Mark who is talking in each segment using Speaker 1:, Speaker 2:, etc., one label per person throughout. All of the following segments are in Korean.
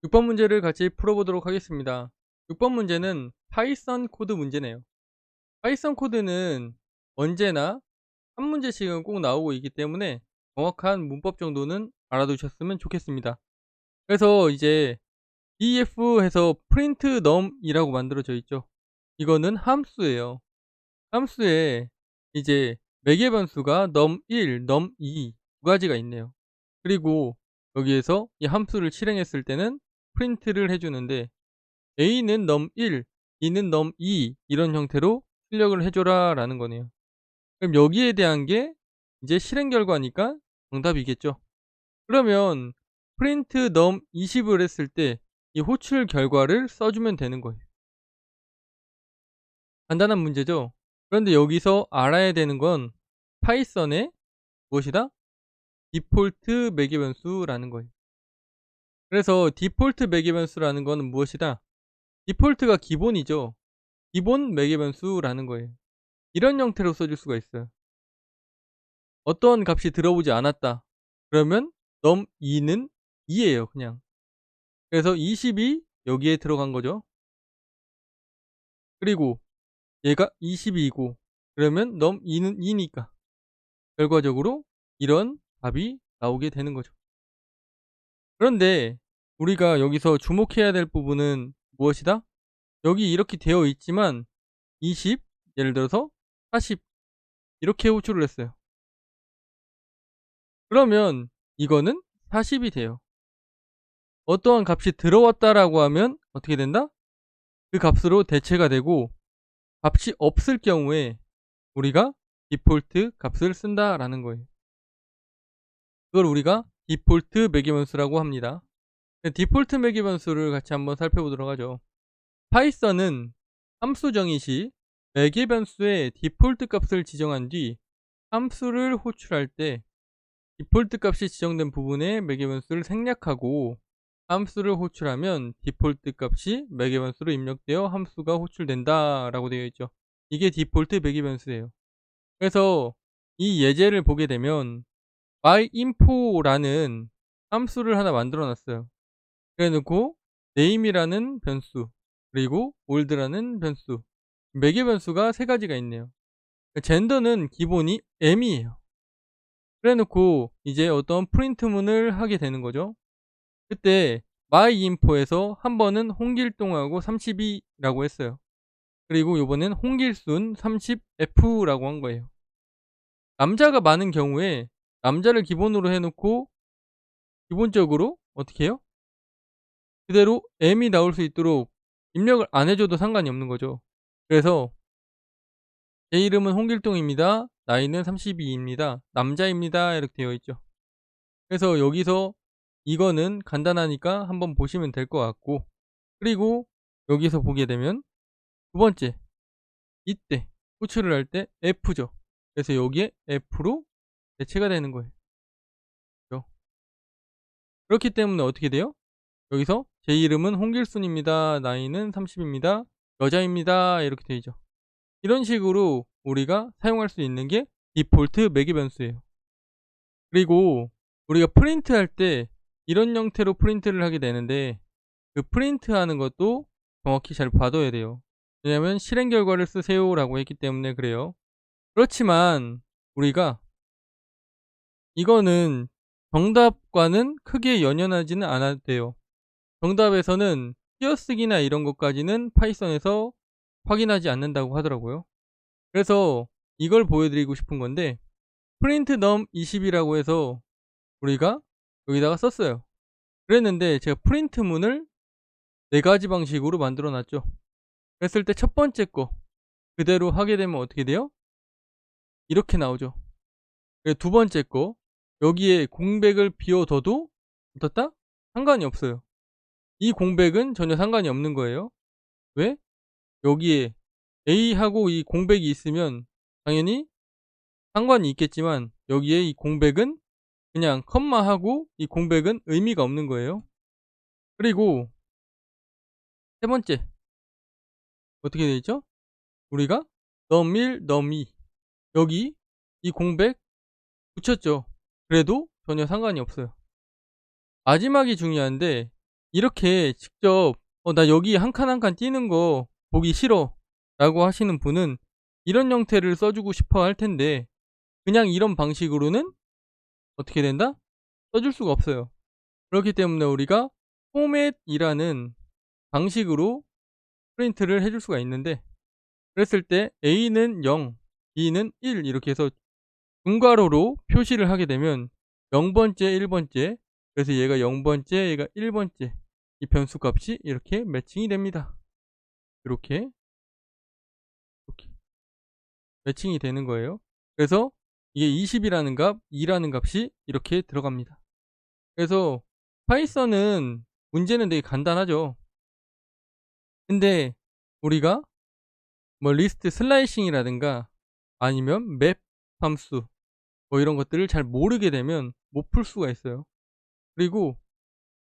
Speaker 1: 6번 문제를 같이 풀어보도록 하겠습니다. 6번 문제는 파이썬 코드 문제네요. 파이썬 코드는 언제나 한 문제씩은 꼭 나오고 있기 때문에 정확한 문법 정도는 알아두셨으면 좋겠습니다. 그래서 이제 def 해서 print num이라고 만들어져 있죠. 이거는 함수예요. 함수에 이제 매개 변수가 num1, num2 두 가지가 있네요. 그리고 여기에서 이 함수를 실행했을 때는 프린트를 해주는데 A는 num1, B는 num2 이런 형태로 출력을 해줘라 라는 거네요. 그럼 여기에 대한 게 이제 실행 결과니까 정답이겠죠. 그러면 print num20을 했을 때 이 호출 결과를 써주면 되는 거예요. 간단한 문제죠. 그런데 여기서 알아야 되는 건 파이썬의 무엇이다? 디폴트 매개 변수라는 거예요. 그래서 디폴트 매개 변수라는 거는 무엇이다? 디폴트가 기본이죠. 기본 매개 변수라는 거예요. 이런 형태로 써줄 수가 있어요. 어떤 값이 들어오지 않았다. 그러면 num2는 2예요, 그냥. 그래서 20이 여기에 들어간 거죠. 그리고 얘가 22이고 그러면 num2는 2니까 결과적으로 이런 답이 나오게 되는 거죠. 그런데 우리가 여기서 주목해야 될 부분은 무엇이다? 여기 이렇게 되어 있지만 20, 예를 들어서 40 이렇게 호출을 했어요. 그러면 이거는 40이 돼요. 어떠한 값이 들어왔다라고 하면 어떻게 된다? 그 값으로 대체가 되고 값이 없을 경우에 우리가 디폴트 값을 쓴다라는 거예요. 그걸 우리가 디폴트 매개변수라고 합니다. 디폴트 매개변수를 같이 한번 살펴보도록 하죠. 파이썬은 함수 정의 시 매개변수의 디폴트 값을 지정한 뒤 함수를 호출할 때 디폴트 값이 지정된 부분에 매개변수를 생략하고 함수를 호출하면 디폴트 값이 매개변수로 입력되어 함수가 호출된다 라고 되어 있죠. 이게 디폴트 매개변수예요. 그래서 이 예제를 보게 되면 myinfo라는 함수를 하나 만들어 놨어요. 그래 놓고 name이라는 변수 그리고 old라는 변수 매개 변수가 세 가지가 있네요. 젠더는 기본이 m이에요. 그래 놓고 이제 어떤 프린트문을 하게 되는 거죠. 그때 myinfo에서 한 번은 홍길동하고 32라고 했어요. 그리고 요번엔 홍길순 30F라고 한 거예요. 남자가 많은 경우에 남자를 기본으로 해 놓고 기본적으로 어떻게 해요? 그대로 M이 나올 수 있도록 입력을 안 해 줘도 상관이 없는 거죠. 그래서 제 이름은 홍길동입니다. 나이는 32입니다. 남자입니다. 이렇게 되어 있죠. 그래서 여기서 이거는 간단하니까 한번 보시면 될 것 같고 그리고 여기서 보게 되면 두 번째 이때 호출을 할 때 F죠. 그래서 여기에 F로 대체가 되는 거예요. 그죠? 그렇기 때문에 어떻게 돼요? 여기서 제 이름은 홍길순입니다. 나이는 30입니다. 여자입니다. 이렇게 되죠. 이런 식으로 우리가 사용할 수 있는 게 디폴트 매개 변수예요. 그리고 우리가 프린트할 때 이런 형태로 프린트를 하게 되는데 그 프린트하는 것도 정확히 잘 봐둬야 돼요. 왜냐하면 실행 결과를 쓰세요라고 했기 때문에 그래요. 그렇지만 우리가 이거는 정답과는 크게 연연하지는 않아도 돼요. 정답에서는 띄어쓰기나 이런 것까지는 파이썬에서 확인하지 않는다고 하더라고요. 그래서 이걸 보여드리고 싶은 건데 프린트 num 20이라고 해서 우리가 여기다가 썼어요. 그랬는데 제가 프린트문을 네 가지 방식으로 만들어 놨죠. 그랬을 때 첫 번째 거 그대로 하게 되면 어떻게 돼요? 이렇게 나오죠. 두 번째 거 여기에 공백을 비워둬도 어떻다? 상관이 없어요. 이 공백은 전혀 상관이 없는 거예요. 왜? 여기에 A하고 이 공백이 있으면 당연히 상관이 있겠지만 여기에 이 공백은 그냥 컴마하고 이 공백은 의미가 없는 거예요. 그리고 세 번째 어떻게 되어 있죠? 우리가 num1, num2 여기 이 공백 붙였죠. 그래도 전혀 상관이 없어요. 마지막이 중요한데 이렇게 직접 나 여기 한 칸 한 칸 띄는 거 보기 싫어 라고 하시는 분은 이런 형태를 써주고 싶어 할 텐데, 그냥 이런 방식으로는 어떻게 된다? 써줄 수가 없어요. 그렇기 때문에 우리가 포맷이라는 방식으로 프린트를 해줄 수가 있는데, 그랬을 때 A는 0, B는 1 이렇게 해서 중괄호로 표시를 하게 되면 0번째, 1번째, 그래서 얘가 0번째, 얘가 1번째, 이 변수 값이 이렇게 매칭이 됩니다. 이렇게 매칭이 되는 거예요. 그래서 이게 20이라는 값, 2라는 값이 이렇게 들어갑니다. 그래서 파이썬은 문제는 되게 간단하죠. 근데 우리가 뭐 리스트 슬라이싱이라든가 아니면 맵 함수 뭐 이런 것들을 잘 모르게 되면 못 풀 수가 있어요. 그리고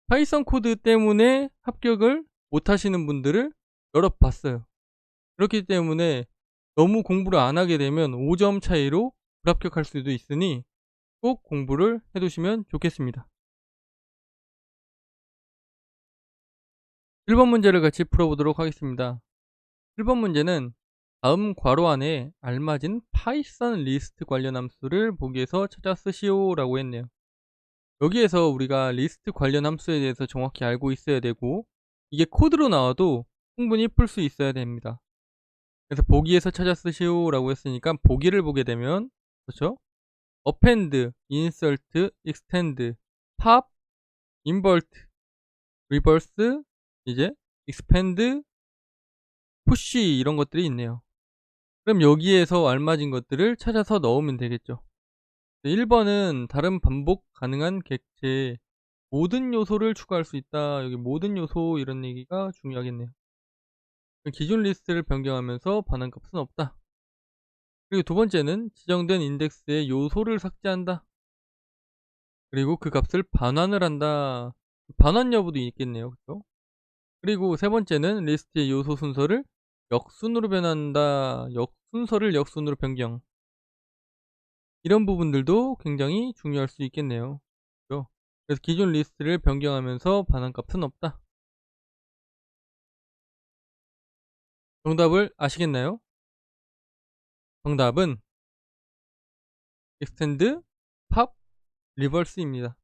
Speaker 1: 파이썬 코드 때문에 합격을 못 하시는 분들을 여러 봤어요. 그렇기 때문에 너무 공부를 안 하게 되면 5점 차이로 불합격할 수도 있으니 꼭 공부를 해 두시면 좋겠습니다. 1번 문제를 같이 풀어보도록 하겠습니다. 1번 문제는 다음 괄호 안에 알맞은 파이썬 리스트 관련 함수를 보기에서 찾아 쓰시오 라고 했네요. 여기에서 우리가 리스트 관련 함수에 대해서 정확히 알고 있어야 되고, 이게 코드로 나와도 충분히 풀 수 있어야 됩니다. 그래서 보기에서 찾아 쓰시오 라고 했으니까 보기를 보게 되면, 그렇죠? append, insert, extend, pop, invert, reverse, 이제 expand, push 이런 것들이 있네요. 그럼 여기에서 알맞은 것들을 찾아서 넣으면 되겠죠. 1번은 다른 반복 가능한 객체에 모든 요소를 추가할 수 있다. 여기 모든 요소 이런 얘기가 중요하겠네요. 기존 리스트를 변경하면서 반환값은 없다. 그리고 두 번째는 지정된 인덱스의 요소를 삭제한다. 그리고 그 값을 반환을 한다. 반환 여부도 있겠네요. 그렇죠? 그리고 세 번째는 리스트의 요소 순서를 역순으로 변한다. 역순서를 역순으로 변경. 이런 부분들도 굉장히 중요할 수 있겠네요. 그렇죠? 그래서 기존 리스트를 변경하면서 반환값은 없다. 정답을 아시겠나요? 정답은 extend, pop, reverse입니다.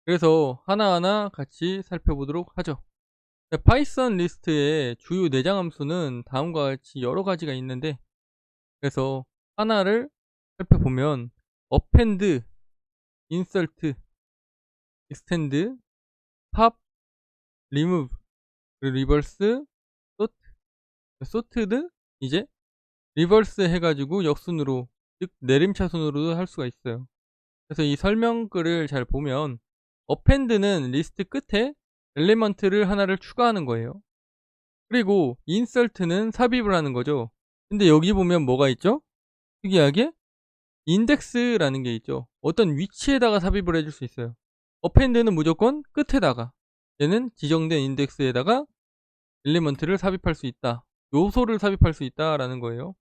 Speaker 1: 그래서 하나하나 같이 살펴보도록 하죠. 파이썬 리스트의 주요 내장 함수는 다음과 같이 여러 가지가 있는데, 그래서 하나를 살펴보면 append, insert, extend, pop, remove, 그리고 reverse, sort, sorted, 이제 reverse 해가지고 역순으로, 즉 내림차순으로도 할 수가 있어요. 그래서 이 설명글을 잘 보면 append는 리스트 끝에 엘리먼트를 하나를 추가하는 거예요. 그리고 insert는 삽입을 하는 거죠. 근데 여기 보면 뭐가 있죠? 특이하게 인덱스라는 게 있죠. 어떤 위치에다가 삽입을 해줄 수 있어요. append는 무조건 끝에다가, 얘는 지정된 인덱스에다가 엘리먼트를 삽입할 수 있다. 요소를 삽입할 수 있다라는 거예요.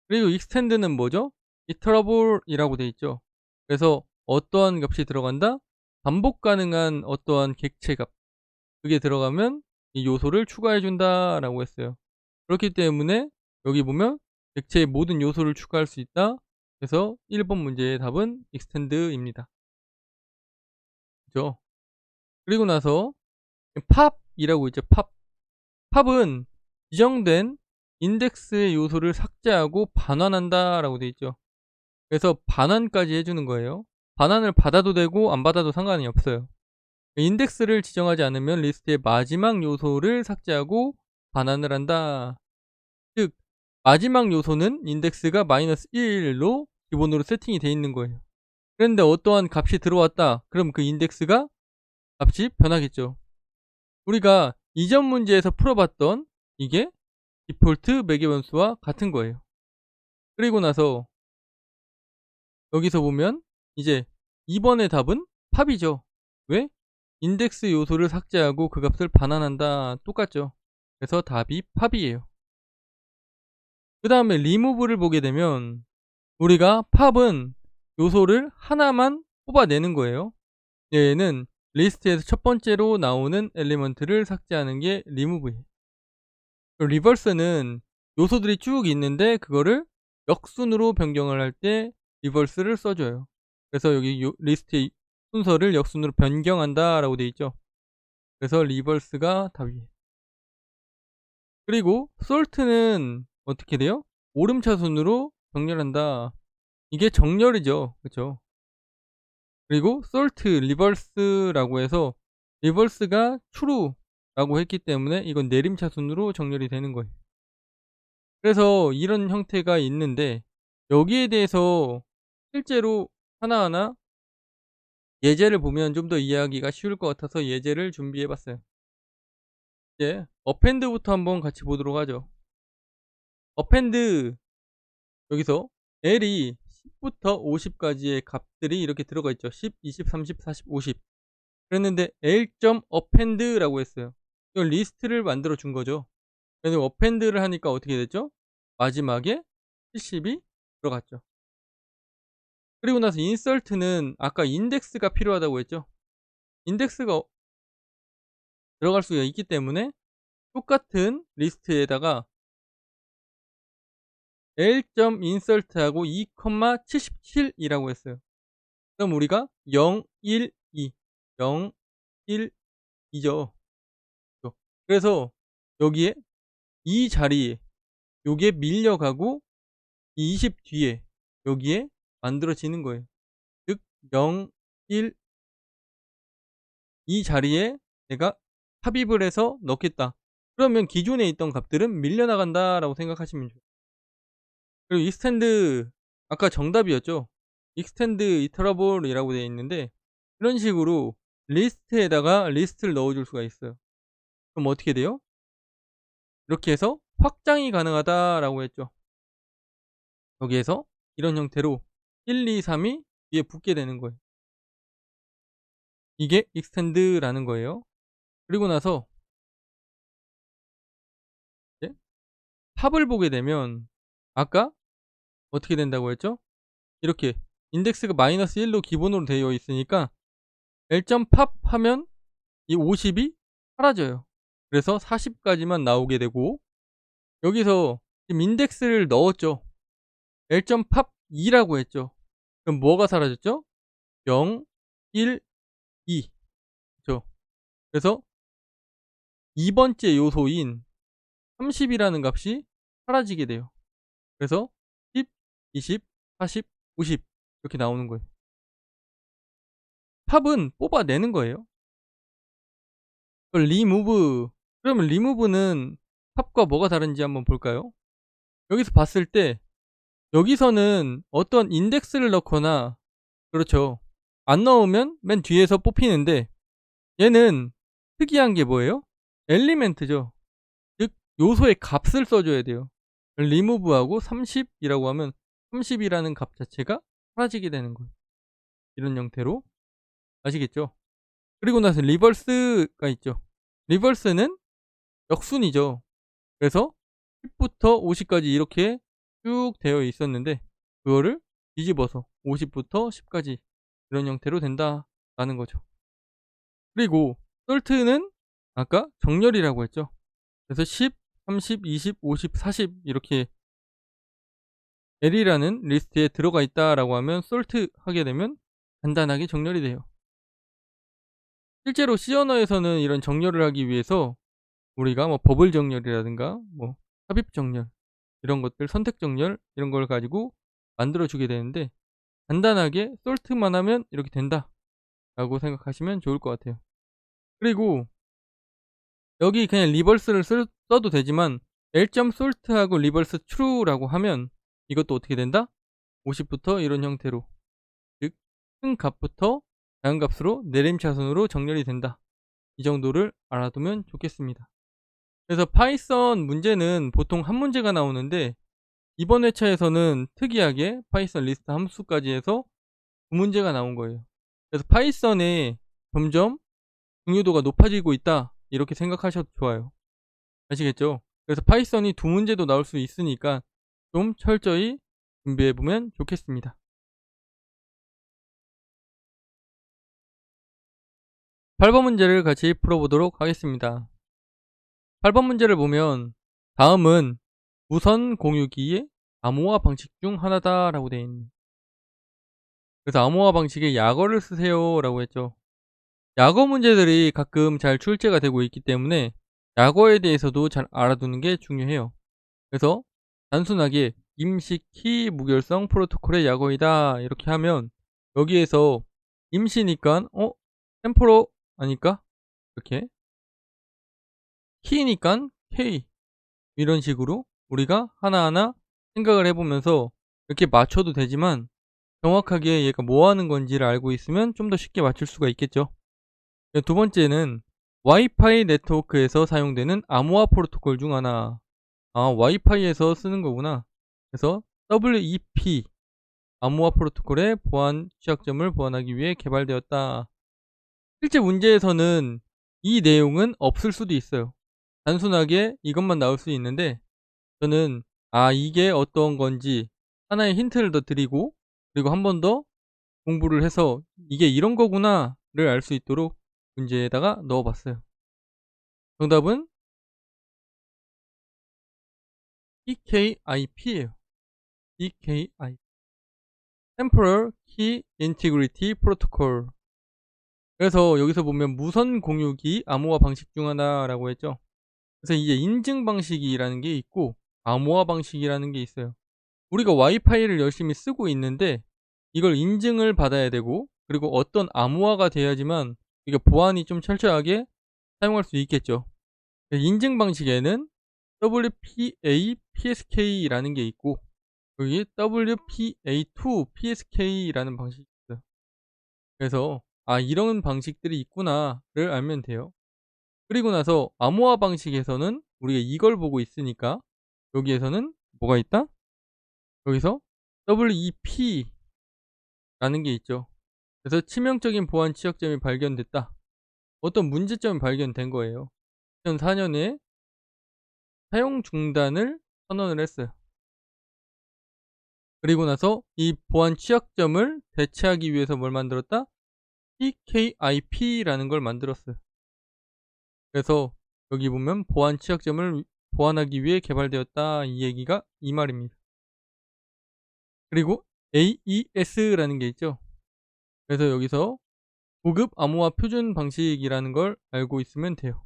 Speaker 1: 그리고 extend는 뭐죠? iterable이라고 돼 있죠. 그래서 어떠한 값이 들어간다? 반복 가능한 어떠한 객체 값, 그게 들어가면 이 요소를 추가해 준다라고 했어요. 그렇기 때문에 여기 보면 객체의 모든 요소를 추가할 수 있다. 그래서 1번 문제의 답은 extend입니다. 그죠? 그리고 나서 팝이라고 있죠. 팝은 지정된 인덱스의 요소를 삭제하고 반환한다라고 돼 있죠. 그래서 반환까지 해주는 거예요. 반환을 받아도 되고 안 받아도 상관이 없어요. 인덱스를 지정하지 않으면 리스트의 마지막 요소를 삭제하고 반환을 한다. 즉 마지막 요소는 인덱스가 -1로 기본으로 세팅이 되어 있는 거예요. 그런데 어떠한 값이 들어왔다. 그럼 그 인덱스가 값이 변하겠죠. 우리가 이전 문제에서 풀어봤던 이게 디폴트 매개변수와 같은 거예요. 그리고 나서 여기서 보면 이제 2번의 답은 팝이죠. 왜? 인덱스 요소를 삭제하고 그 값을 반환한다. 똑같죠. 그래서 답이 팝이에요. 그 다음에 리무브를 보게 되면 우리가 팝은 요소를 하나만 뽑아내는 거예요. 얘는 리스트에서 첫 번째로 나오는 엘리먼트를 삭제하는 게 리무브예요. 리버스는 요소들이 쭉 있는데 그거를 역순으로 변경을 할 때 리버스를 써줘요. 그래서 여기 리스트의 순서를 역순으로 변경한다라고 되어 있죠. 그래서 리버스가 답이에요. 그리고 솔트는 어떻게 돼요? 오름차순으로 정렬한다. 이게 정렬이죠. 그렇죠? 그리고 솔트 리버스라고 해서 리버스가 true라고 했기 때문에 이건 내림차순으로 정렬이 되는 거예요. 그래서 이런 형태가 있는데 여기에 대해서 실제로 하나하나 예제를 보면 좀 더 이해하기가 쉬울 것 같아서 예제를 준비해 봤어요. 이제 어펜드부터 한번 같이 보도록 하죠. 어펜드 여기서 L이 10부터 50까지의 값들이 이렇게 들어가 있죠. 10, 20, 30, 40, 50. 그랬는데 L.append라고 했어요. 이걸 리스트를 만들어 준 거죠. 그래서 append를 하니까 어떻게 됐죠? 마지막에 70이 들어갔죠. 그리고 나서 insert는 아까 인덱스가 필요하다고 했죠. 인덱스가 들어갈 수가 있기 때문에 똑같은 리스트에다가 L.insert하고 2,77이라고 했어요. 그럼 우리가 0, 1, 2, 0, 1, 2죠. 그래서 여기에 이 자리에 요게 밀려가고 20 뒤에 여기에 만들어지는 거예요. 즉 0, 1, 이 자리에 내가 삽입을 해서 넣겠다. 그러면 기존에 있던 값들은 밀려나간다라고 생각하시면 돼요. 그리고 extend 아까 정답이었죠. extend iterable이라고 되어 있는데 이런 식으로 리스트에다가 리스트를 넣어줄 수가 있어요. 그럼 어떻게 돼요? 이렇게 해서 확장이 가능하다라고 했죠. 여기에서 이런 형태로 1, 2, 3이 뒤에 붙게 되는 거예요. 이게 extend라는 거예요. 그리고 나서 이제 팝을 보게 되면 아까 어떻게 된다고 했죠? 이렇게 인덱스가 마이너스 1로 기본으로 되어 있으니까 L.pop 하면 이 50이 사라져요. 그래서 40까지만 나오게 되고 여기서 지금 인덱스를 넣었죠. L.pop 2라고 했죠. 그럼 뭐가 사라졌죠? 0, 1, 2. 그렇죠. 그래서 2번째 요소인 30이라는 값이 사라지게 돼요. 그래서 10, 20, 40, 50 이렇게 나오는 거예요. 팝은 뽑아내는 거예요. remove 그러면 remove는 팝과 뭐가 다른지 한번 볼까요? 여기서 봤을 때 여기서는 어떤 인덱스를 넣거나 그렇죠. 안 넣으면 맨 뒤에서 뽑히는데 얘는 특이한 게 뭐예요? 엘리멘트죠. 즉 요소의 값을 써줘야 돼요. remove하고 30이라고 하면 30이라는 값 자체가 사라지게 되는 거예요. 이런 형태로 아시겠죠? 그리고 나서 리버스가 있죠. 리버스는 역순이죠. 그래서 10부터 50까지 이렇게 쭉 되어 있었는데 그거를 뒤집어서 50부터 10까지 이런 형태로 된다라는 거죠. 그리고 솔트는 아까 정렬이라고 했죠. 그래서 10, 30, 20, 50, 40 이렇게 L이라는 리스트에 들어가 있다라고 하면 솔트 하게 되면 간단하게 정렬이 돼요. 실제로 C 언어에서는 이런 정렬을 하기 위해서 우리가 뭐 버블 정렬이라든가 뭐 삽입 정렬 이런 것들 선택 정렬 이런 걸 가지고 만들어 주게 되는데 간단하게 솔트만 하면 이렇게 된다라고 생각하시면 좋을 것 같아요. 그리고 여기 그냥 리버스를 써도 되지만 L.salt하고 리버스 true라고 하면 이것도 어떻게 된다? 50부터 이런 형태로 즉 큰 값부터 작은 값으로 내림차순으로 정렬이 된다. 이 정도를 알아두면 좋겠습니다. 그래서 파이썬 문제는 보통 한 문제가 나오는데 이번 회차에서는 특이하게 파이썬 리스트 함수까지 해서 두 문제가 나온 거예요. 그래서 파이썬에 점점 중요도가 높아지고 있다 이렇게 생각하셔도 좋아요. 아시겠죠? 그래서 파이썬이 두 문제도 나올 수 있으니까 좀 철저히 준비해 보면 좋겠습니다. 8번 문제를 같이 풀어보도록 하겠습니다. 8번 문제를 보면 다음은 무선 공유기의 암호화 방식 중 하나다 라고 되어 있네요. 그래서 암호화 방식에 약어를 쓰세요 라고 했죠. 약어 문제들이 가끔 잘 출제가 되고 있기 때문에 약어에 대해서도 잘 알아두는 게 중요해요. 그래서 단순하게 임시 키 무결성 프로토콜의 약어이다 이렇게 하면 여기에서 임시니까 템포로 아닐까? 이렇게 키니까 K 이런 식으로 우리가 하나하나 생각을 해보면서 이렇게 맞춰도 되지만 정확하게 얘가 뭐 하는 건지를 알고 있으면 좀 더 쉽게 맞출 수가 있겠죠. 두 번째는 와이파이 네트워크에서 사용되는 암호화 프로토콜 중 하나. 아, 와이파이에서 쓰는 거구나. 그래서 WEP 암호화 프로토콜의 보안 취약점을 보완하기 위해 개발되었다. 실제 문제에서는 이 내용은 없을 수도 있어요. 단순하게 이것만 나올 수 있는데 저는 이게 어떤 건지 하나의 힌트를 더 드리고 그리고 한 번 더 공부를 해서 이게 이런 거구나를 알 수 있도록 문제에다가 넣어 봤어요. 정답은 PKIP예요. PKI. Temporal Key Integrity Protocol. 그래서 여기서 보면 무선 공유기 암호화 방식 중 하나라고 했죠. 그래서 이게 인증 방식이라는 게 있고 암호화 방식이라는 게 있어요. 우리가 와이파이를 열심히 쓰고 있는데 이걸 인증을 받아야 되고 그리고 어떤 암호화가 돼야지만 이게 보안이 좀 철저하게 사용할 수 있겠죠. 인증 방식에는 WPA, PSK라는 게 있고 여기 WPA2, PSK라는 방식이 있어요. 그래서 이런 방식들이 있구나를 알면 돼요. 그리고 나서 암호화 방식에서는 우리가 이걸 보고 있으니까 여기에서는 뭐가 있다? 여기서 WEP라는 게 있죠. 그래서 치명적인 보안 취약점이 발견됐다. 어떤 문제점이 발견된 거예요. 2004년에 사용 중단을 선언을 했어요. 그리고 나서 이 보안 취약점을 대체하기 위해서 뭘 만들었다? PKIP라는 걸 만들었어요. 그래서 여기 보면 보안 취약점을 보완하기 위해 개발되었다 이 얘기가 이 말입니다. 그리고 AES라는 게 있죠. 그래서 여기서 고급 암호화 표준 방식이라는 걸 알고 있으면 돼요.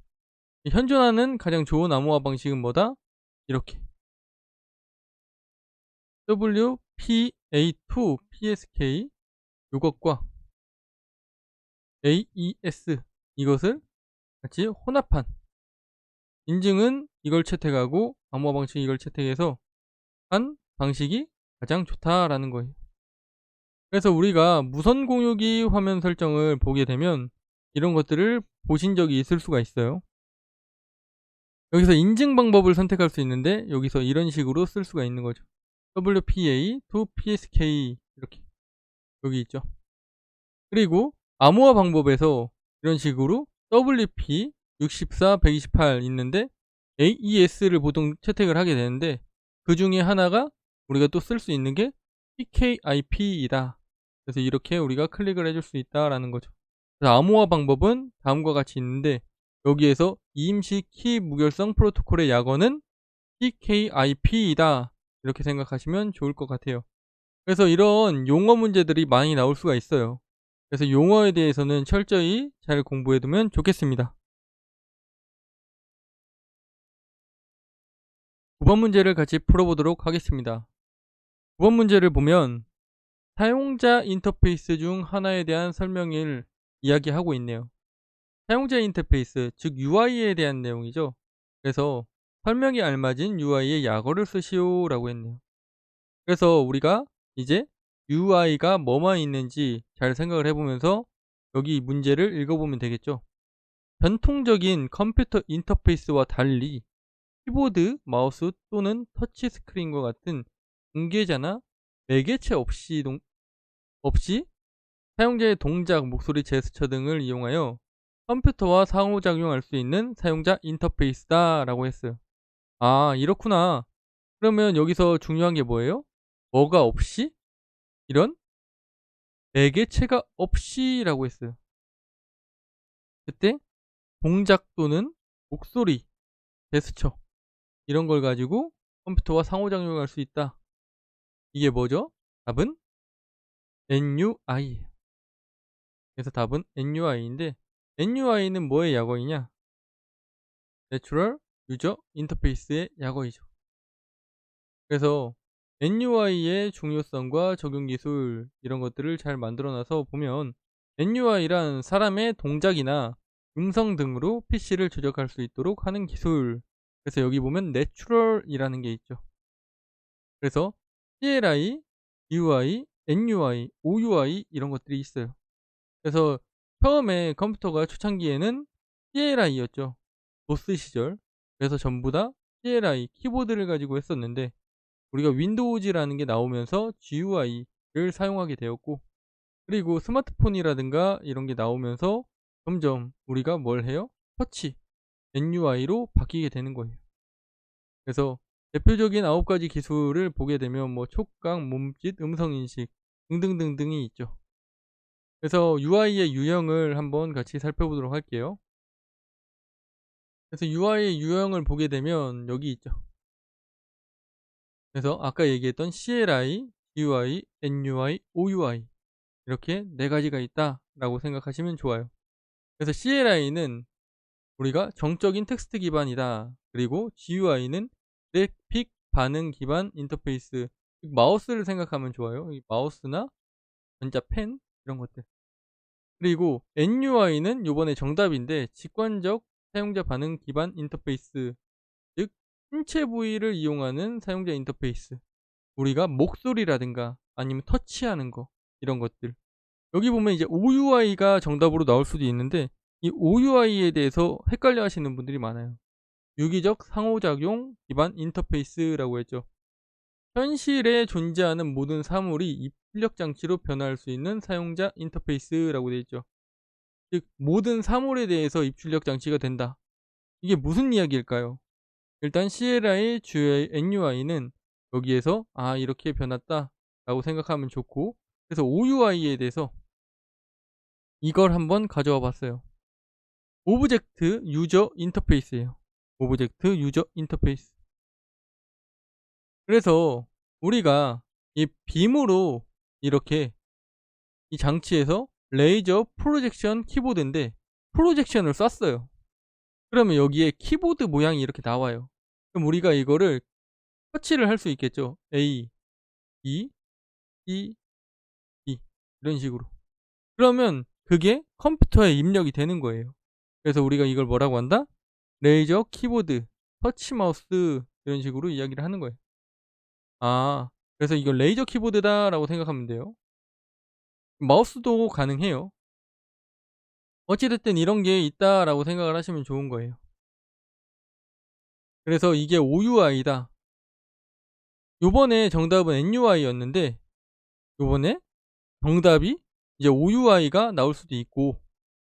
Speaker 1: 현존하는 가장 좋은 암호화 방식은 뭐다? 이렇게 WPA2 PSK 이것과 AES 이것을 같이 혼합한 인증은 이걸 채택하고 암호화 방식 이걸 채택해서 한 방식이 가장 좋다라는 거예요. 그래서 우리가 무선 공유기 화면 설정을 보게 되면 이런 것들을 보신 적이 있을 수가 있어요. 여기서 인증 방법을 선택할 수 있는데 여기서 이런 식으로 쓸 수가 있는 거죠. WPA to PSK 이렇게 여기 있죠. 그리고 암호화 방법에서 이런 식으로 WP 64, 128 있는데 AES를 보통 채택을 하게 되는데 그 중에 하나가 우리가 또 쓸 수 있는 게 PKIP이다. 그래서 이렇게 우리가 클릭을 해줄 수 있다라는 거죠. 그래서 암호화 방법은 다음과 같이 있는데 여기에서 임시 키 무결성 프로토콜의 약어는 PKIP이다. 이렇게 생각하시면 좋을 것 같아요. 그래서 이런 용어 문제들이 많이 나올 수가 있어요. 그래서 용어에 대해서는 철저히 잘 공부해 두면 좋겠습니다. 9번 문제를 같이 풀어보도록 하겠습니다. 9번 문제를 보면 사용자 인터페이스 중 하나에 대한 설명을 이야기하고 있네요. 사용자 인터페이스, 즉 UI에 대한 내용이죠. 그래서 설명에 알맞은 UI의 약어를 쓰시오라고 했네요. 그래서 우리가 이제 UI가 뭐만 있는지 잘 생각을 해보면서 여기 문제를 읽어보면 되겠죠. 전통적인 컴퓨터 인터페이스와 달리 키보드, 마우스 또는 터치 스크린과 같은 중계자나 매개체 없이 사용자의 동작, 목소리, 제스처 등을 이용하여 컴퓨터와 상호작용할 수 있는 사용자 인터페이스다 라고 했어요. 이렇구나. 그러면 여기서 중요한 게 뭐예요? 뭐가 없이? 이런 매개체가 없이라고 했어요. 그때 동작 또는 목소리, 제스처 이런 걸 가지고 컴퓨터와 상호작용할 수 있다. 이게 뭐죠? 답은 NUI예요. 그래서 답은 NUI인데 NUI는 뭐의 약어이냐? Natural User Interface의 약어이죠. 그래서 NUI의 중요성과 적용 기술 이런 것들을 잘 만들어 놔서 보면 NUI란 사람의 동작이나 음성 등으로 PC를 조작할 수 있도록 하는 기술. 그래서 여기 보면 Natural이라는 게 있죠. 그래서 CLI, UI, NUI, OUI 이런 것들이 있어요. 그래서 처음에 컴퓨터가 초창기에는 CLI였죠. 도스 시절. 그래서 전부 다 CLI 키보드를 가지고 했었는데 우리가 윈도우즈라는 게 나오면서 GUI를 사용하게 되었고 그리고 스마트폰이라든가 이런 게 나오면서 점점 우리가 뭘 해요? 터치, NUI로 바뀌게 되는 거예요. 그래서 대표적인 9가지 기술을 보게 되면 뭐 촉각, 몸짓, 음성인식 등등등등이 있죠. 그래서 UI의 유형을 한번 같이 살펴보도록 할게요. 그래서 UI의 유형을 보게 되면 여기 있죠. 그래서 아까 얘기했던 CLI, GUI, NUI, OUI 이렇게 4가지가 있다라고 생각하시면 좋아요. 그래서 CLI는 우리가 정적인 텍스트 기반이다. 그리고 GUI는 그래픽 반응 기반 인터페이스. 마우스를 생각하면 좋아요. 이 마우스나 전자펜 이런 것들. 그리고 NUI는 요번에 정답인데 직관적 사용자 반응 기반 인터페이스. 즉 신체 부위를 이용하는 사용자 인터페이스. 우리가 목소리라든가 아니면 터치하는 거 이런 것들. 여기 보면 이제 OUI가 정답으로 나올 수도 있는데 이 OUI에 대해서 헷갈려 하시는 분들이 많아요. 유기적 상호작용 기반 인터페이스라고 했죠. 현실에 존재하는 모든 사물이 입출력 장치로 변화할 수 있는 사용자 인터페이스라고 되어 있죠. 즉 모든 사물에 대해서 입출력 장치가 된다. 이게 무슨 이야기일까요? 일단 CLI, GUI, NUI는 여기에서 이렇게 변했다 라고 생각하면 좋고 그래서 OUI에 대해서 이걸 한번 가져와 봤어요. 오브젝트 유저 인터페이스예요. 오브젝트 유저 인터페이스. 그래서 우리가 이 빔으로 이렇게 이 장치에서 레이저 프로젝션 키보드인데 프로젝션을 쐈어요. 그러면 여기에 키보드 모양이 이렇게 나와요. 그럼 우리가 이거를 터치를 할 수 있겠죠. A, E, E, E 이런 식으로. 그러면 그게 컴퓨터에 입력이 되는 거예요. 그래서 우리가 이걸 뭐라고 한다? 레이저 키보드, 터치 마우스 이런 식으로 이야기를 하는 거예요. 그래서 이걸 레이저 키보드다라고 생각하면 돼요. 마우스도 가능해요. 어찌 됐든 이런 게 있다라고 생각을 하시면 좋은 거예요. 그래서 이게 OUI다. 요번에 정답은 NUI였는데 요번에 정답이 이제 OUI가 나올 수도 있고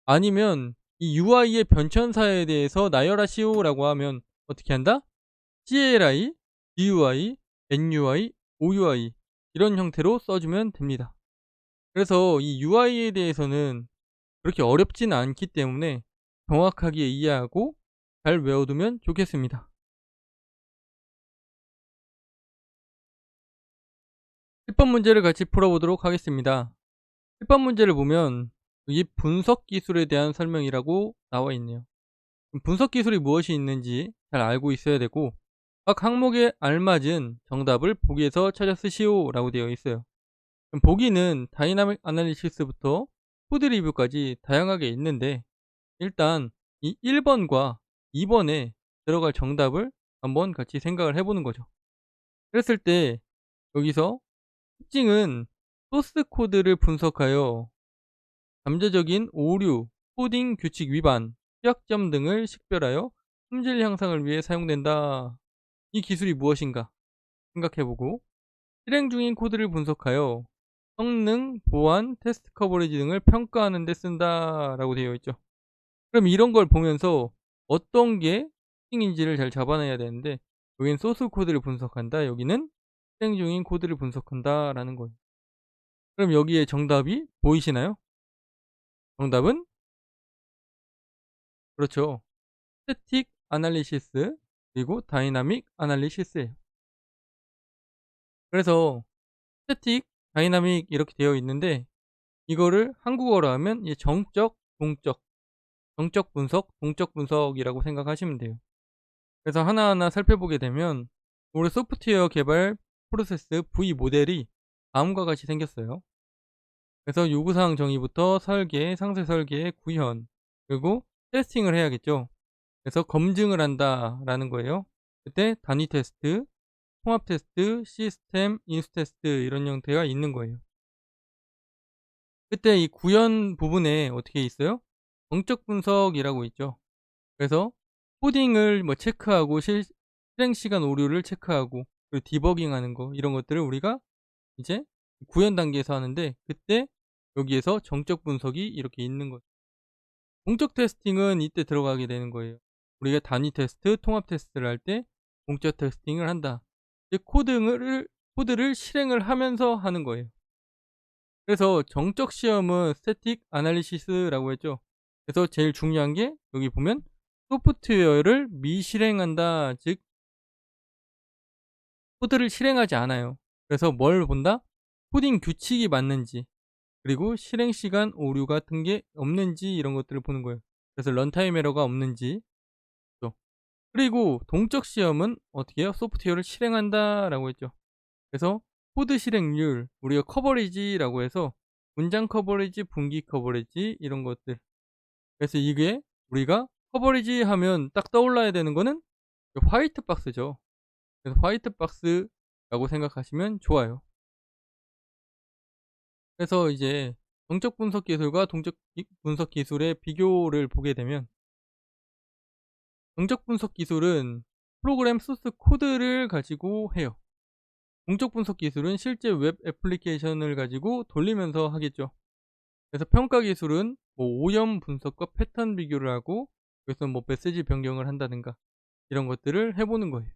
Speaker 1: 아니면 이 UI의 변천사에 대해서 나열하시오라고 하면 어떻게 한다? CLI, GUI, NUI, OUI 이런 형태로 써주면 됩니다. 그래서 이 UI에 대해서는 그렇게 어렵진 않기 때문에 정확하게 이해하고 잘 외워두면 좋겠습니다. 10번 문제를 같이 풀어보도록 하겠습니다. 10번 문제를 보면 이 분석 기술에 대한 설명이라고 나와 있네요. 분석 기술이 무엇이 있는지 잘 알고 있어야 되고 각 항목에 알맞은 정답을 보기에서 찾아 쓰시오 라고 되어 있어요. 보기는 다이나믹 아날리시스부터 코드 리뷰까지 다양하게 있는데 일단 이 1번과 2번에 들어갈 정답을 한번 같이 생각을 해보는 거죠. 그랬을 때 여기서 특징은 소스 코드를 분석하여 잠재적인 오류, 코딩 규칙 위반, 취약점 등을 식별하여 품질 향상을 위해 사용된다. 이 기술이 무엇인가 생각해보고 실행 중인 코드를 분석하여 성능, 보안, 테스트 커버리지 등을 평가하는 데 쓴다라고 되어 있죠. 그럼 이런 걸 보면서 어떤 게 특징인지를 잘 잡아내야 되는데 여기는 소스 코드를 분석한다. 여기는 실행 중인 코드를 분석한다라는 거예요. 그럼 여기에 정답이 보이시나요? 정답은 그렇죠. 스태틱 아날리시스 그리고 다이나믹 아날리시스예요. 그래서 스태틱, 다이나믹 이렇게 되어 있는데 이거를 한국어로 하면 이 정적, 동적, 정적 분석, 동적 분석이라고 생각하시면 돼요. 그래서 하나하나 살펴보게 되면 우리 소프트웨어 개발 프로세스 V 모델이 다음과 같이 생겼어요. 그래서 요구사항 정의부터 설계, 상세 설계, 구현, 그리고 테스팅을 해야겠죠. 그래서 검증을 한다라는 거예요. 그때 단위 테스트, 통합 테스트, 시스템, 인수 테스트 이런 형태가 있는 거예요. 그때 이 구현 부분에 어떻게 있어요? 정적 분석이라고 있죠. 그래서 코딩을 뭐 체크하고 실행 시간 오류를 체크하고 그리고 디버깅하는 거 이런 것들을 우리가 이제 구현 단계에서 하는데 그때 여기에서 정적 분석이 이렇게 있는 거죠. 공적 테스팅은 이때 들어가게 되는 거예요. 우리가 단위 테스트, 통합 테스트를 할 때 공적 테스팅을 한다. 이제 코드를 실행을 하면서 하는 거예요. 그래서 정적 시험은 스태틱 아날리시스라고 했죠. 그래서 제일 중요한 게 여기 보면 소프트웨어를 미실행한다. 즉 코드를 실행하지 않아요. 그래서 뭘 본다? 코딩 규칙이 맞는지 그리고 실행 시간 오류 같은 게 없는지 이런 것들을 보는 거예요. 그래서 런타임 에러가 없는지 또 그리고 동적 시험은 어떻게 해요? 소프트웨어를 실행한다라고 했죠. 그래서 코드 실행률 우리가 커버리지라고 해서 문장 커버리지, 분기 커버리지 이런 것들. 그래서 이게 우리가 커버리지 하면 딱 떠올라야 되는 거는 화이트 박스죠. 그래서 화이트 박스라고 생각하시면 좋아요. 그래서 이제 정적 분석 기술과 동적 분석 기술의 비교를 보게 되면 정적 분석 기술은 프로그램 소스 코드를 가지고 해요. 동적 분석 기술은 실제 웹 애플리케이션을 가지고 돌리면서 하겠죠. 그래서 평가 기술은 뭐 오염 분석과 패턴 비교를 하고 그래서 뭐 메시지 변경을 한다든가 이런 것들을 해보는 거예요.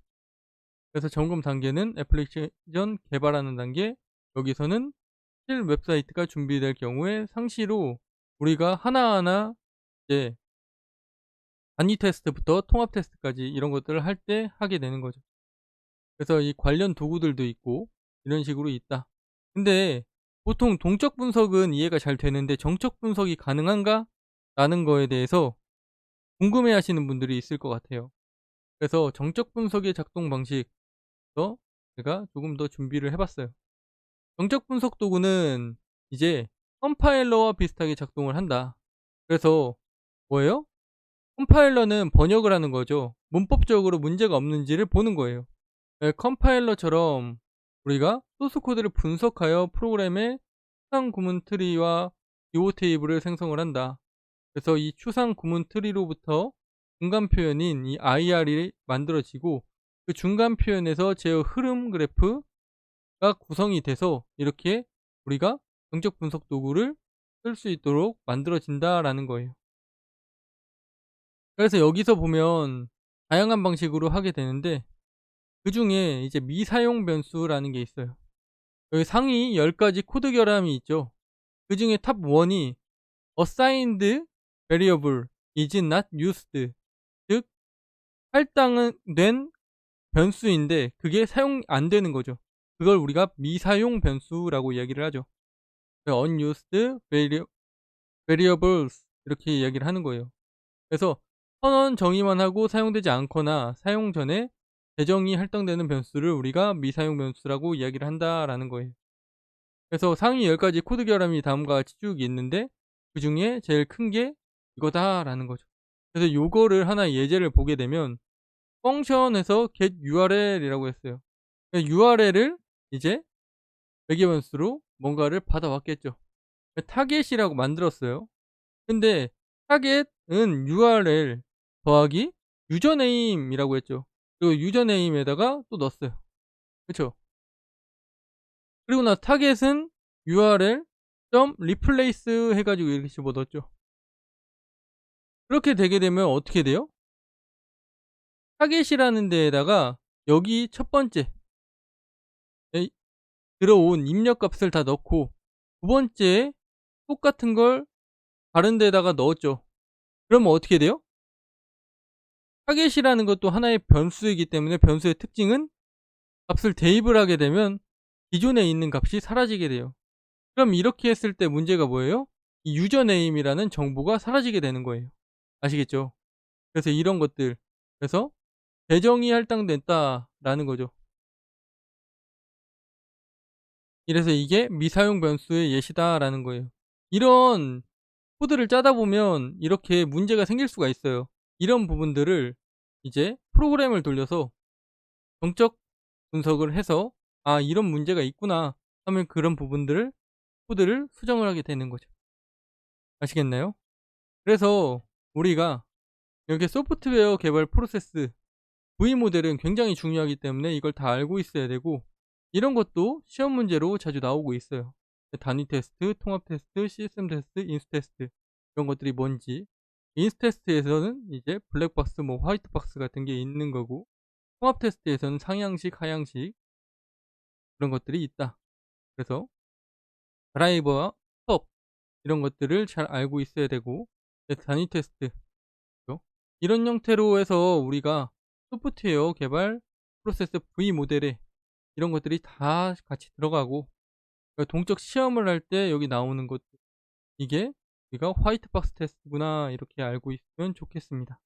Speaker 1: 그래서 점검 단계는 애플리케이션 개발하는 단계, 여기서는 실 웹사이트가 준비될 경우에 상시로 우리가 하나하나 이제 단위 테스트부터 통합 테스트까지 이런 것들을 할 때 하게 되는 거죠. 그래서 이 관련 도구들도 있고 이런 식으로 있다. 근데 보통 동적 분석은 이해가 잘 되는데 정적 분석이 가능한가? 라는 거에 대해서 궁금해 하시는 분들이 있을 것 같아요. 그래서 정적 분석의 작동 방식도 제가 조금 더 준비를 해 봤어요. 정적 분석 도구는 이제 컴파일러와 비슷하게 작동을 한다. 그래서 뭐예요? 컴파일러는 번역을 하는 거죠. 문법적으로 문제가 없는지를 보는 거예요. 컴파일러처럼 우리가 소스 코드를 분석하여 프로그램의 추상 구문 트리와 기호 테이블을 생성을 한다. 그래서 이 추상 구문 트리로부터 중간 표현인 이 IR이 만들어지고 그 중간 표현에서 제어 흐름 그래프가 구성이 돼서 이렇게 우리가 정적 분석 도구를 쓸 수 있도록 만들어진다라는 거예요. 그래서 여기서 보면 다양한 방식으로 하게 되는데 그중에 이제 미사용 변수라는 게 있어요. 여기 상위 10가지 코드 결함이 있죠. 그중에 탑 1이 assigned variable is not used. 즉 할당된 변수인데 그게 사용 안 되는 거죠. 그걸 우리가 미사용 변수라고 이야기를 하죠. unused variables 이렇게 이야기를 하는 거예요. 그래서 선언 정의만 하고 사용되지 않거나 사용 전에 재정이 할당되는 변수를 우리가 미사용 변수라고 이야기를 한다라는 거예요. 그래서 상위 10가지 코드 결함이 다음과 같이 쭉 있는데 그중에 제일 큰 게 이거다라는 거죠. 그래서 요거를 하나 예제를 보게 되면 펑션에서 get URL이라고 했어요. URL을 이제 매개 변수로 뭔가를 받아왔겠죠. 타겟이라고 만들었어요. 근데 타겟은 URL 더하기 유저네임이라고 했죠. 그리고 유저네임에다가 또 넣었어요. 그쵸? 그리고 나 타겟은 URL replace 해가지고 이렇게 집어넣었죠. 그렇게 되게 되면 어떻게 돼요? 타겟이라는 데에다가 여기 첫 번째 들어온 입력값을 다 넣고 두 번째 똑같은 걸 다른 데다가 넣었죠. 그러면 어떻게 돼요? 타겟이라는 것도 하나의 변수이기 때문에 변수의 특징은 값을 대입을 하게 되면 기존에 있는 값이 사라지게 돼요. 그럼 이렇게 했을 때 문제가 뭐예요? 이 유저 네임이라는 정보가 사라지게 되는 거예요. 아시겠죠? 그래서 이런 것들, 그래서 계정이 할당됐다라는 거죠. 이래서 이게 미사용 변수의 예시다라는 거예요. 이런 코드를 짜다 보면 이렇게 문제가 생길 수가 있어요. 이런 부분들을 이제 프로그램을 돌려서 정적 분석을 해서 '아 이런 문제가 있구나.' 하면 그런 부분들을 코드를 수정을 하게 되는 거죠. 아시겠나요? 그래서 우리가 이렇게 소프트웨어 개발 프로세스 V 모델은 굉장히 중요하기 때문에 이걸 다 알고 있어야 되고, 이런 것도 시험 문제로 자주 나오고 있어요. 단위 테스트, 통합 테스트, 시스템 테스트, 인수 테스트, 이런 것들이 뭔지. 인수 테스트에서는 이제 블랙박스, 뭐 화이트 박스 같은 게 있는 거고, 통합 테스트에서는 상향식, 하향식, 그런 것들이 있다. 그래서 드라이버와 스톱, 이런 것들을 잘 알고 있어야 되고, 단위 테스트, 그죠? 이런 형태로 해서 우리가 소프트웨어 개발 프로세스 V 모델에 이런 것들이 다 같이 들어가고, 그러니까 동적 시험을 할 때 여기 나오는 것, 이게 우리가 화이트 박스 테스트구나 이렇게 알고 있으면 좋겠습니다.